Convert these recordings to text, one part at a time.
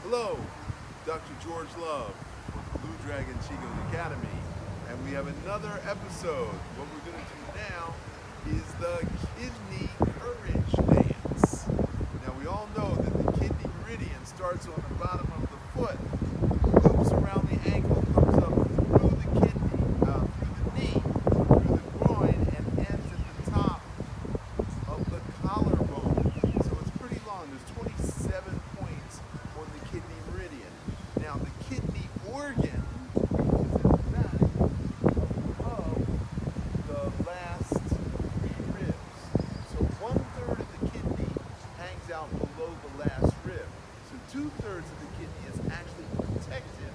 Hello, Dr. George Love with the Blue Dragon Chicos Academy, and we have another episode. What we're going to do now is the Kidney Courage dance. Now we all know that the kidney meridian starts on the bottom of the foot, loops around the ankle, comes up through the kidney, through the knee, through the groin, and ends at the top of the collarbone. So it's pretty long. There's 27 points on the kidney meridian. Now the kidney organ is in the back above the last three ribs. So 1/3 of the kidney hangs out below the last rib. So 2/3 of the kidney is actually protected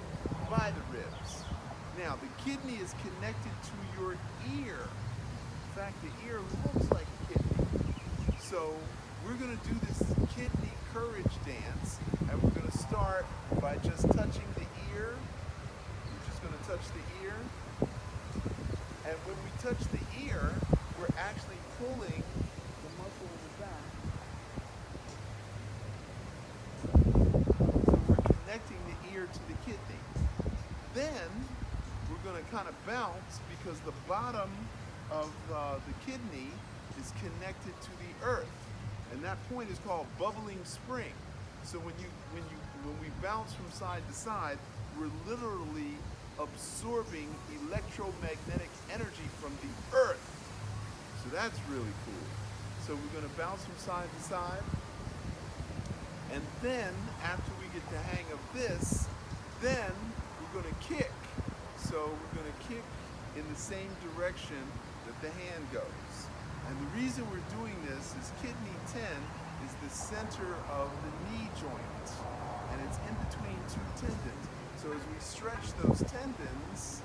by the ribs. Now the kidney is connected to your ear. In fact, the ear looks like a kidney. So we're going to do this kidney courage dance, and we're going to start by just touching the ear. We're just going to touch the ear. And when we touch the ear, we're actually pulling the muscle in the back. So we're connecting the ear to the kidney. Then we're going to kind of bounce because the bottom of the kidney is connected to the earth. And that point is called bubbling spring. So when we bounce from side to side, we're literally absorbing electromagnetic energy from the earth. So that's really cool. So we're going to bounce from side to side. And then after we get the hang of this, then we're going to kick. So we're going to kick in the same direction that the hand goes. And the reason we're doing this is kidney 10 is the center of the knee joint, and it's in between two tendons. So as we stretch those tendons,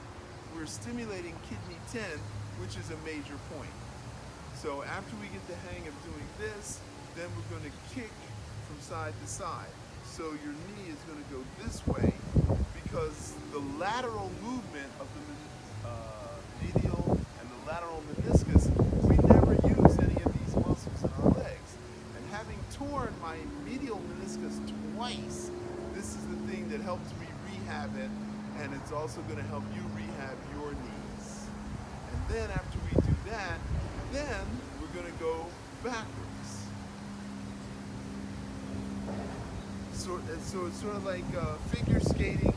we're stimulating kidney 10, which is a major point. So after we get the hang of doing this, then we're going to kick from side to side. So your knee is going to go this way because the lateral movement of the medial and the lateral meniscus, we never use any of these muscles in our legs. And having torn my medial meniscus twice, this is the thing that helps me rehab it, and it's also going to help you rehab your knees. And then after we do that, then we're going to go backwards. So it's sort of like figure skating,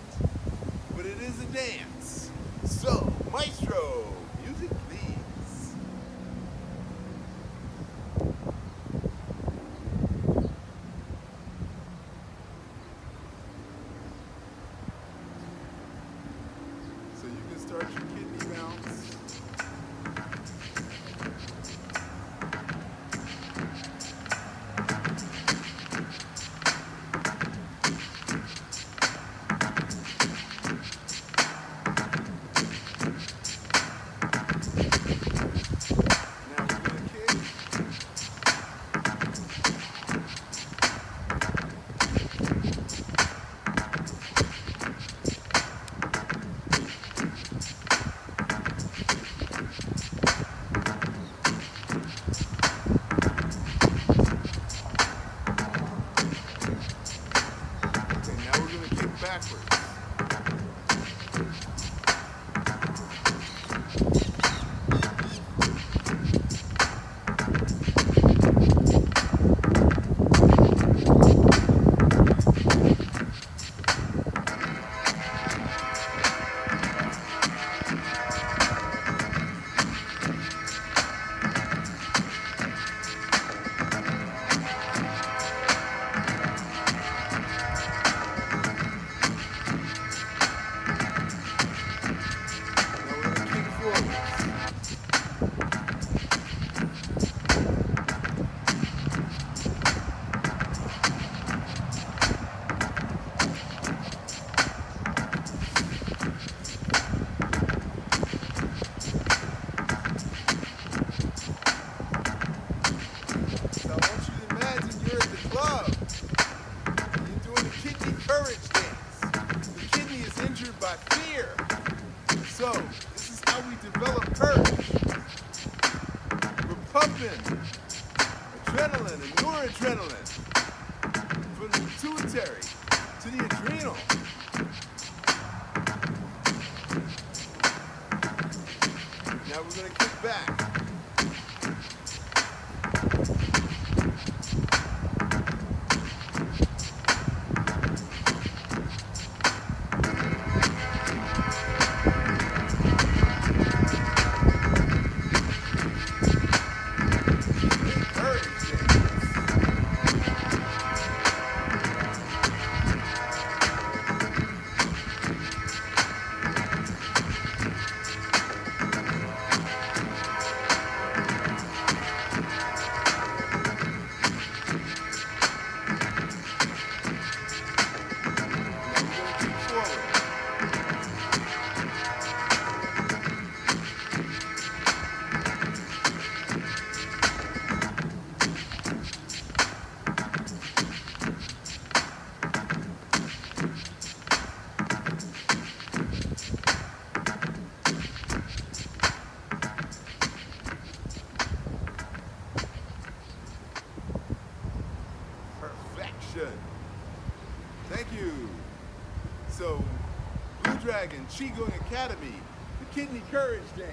but it is a dance. So, maestro, music please. So you can start your kidney bounce. Backwards. By fear. So, this is how we develop courage. We're pumping adrenaline and noradrenaline from the pituitary to the adrenal. Now we're going to kick back. Thank you. So, Blue Dragon Qigong Academy, the Kidney Courge dance.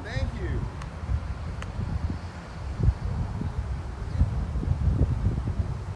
Thank you.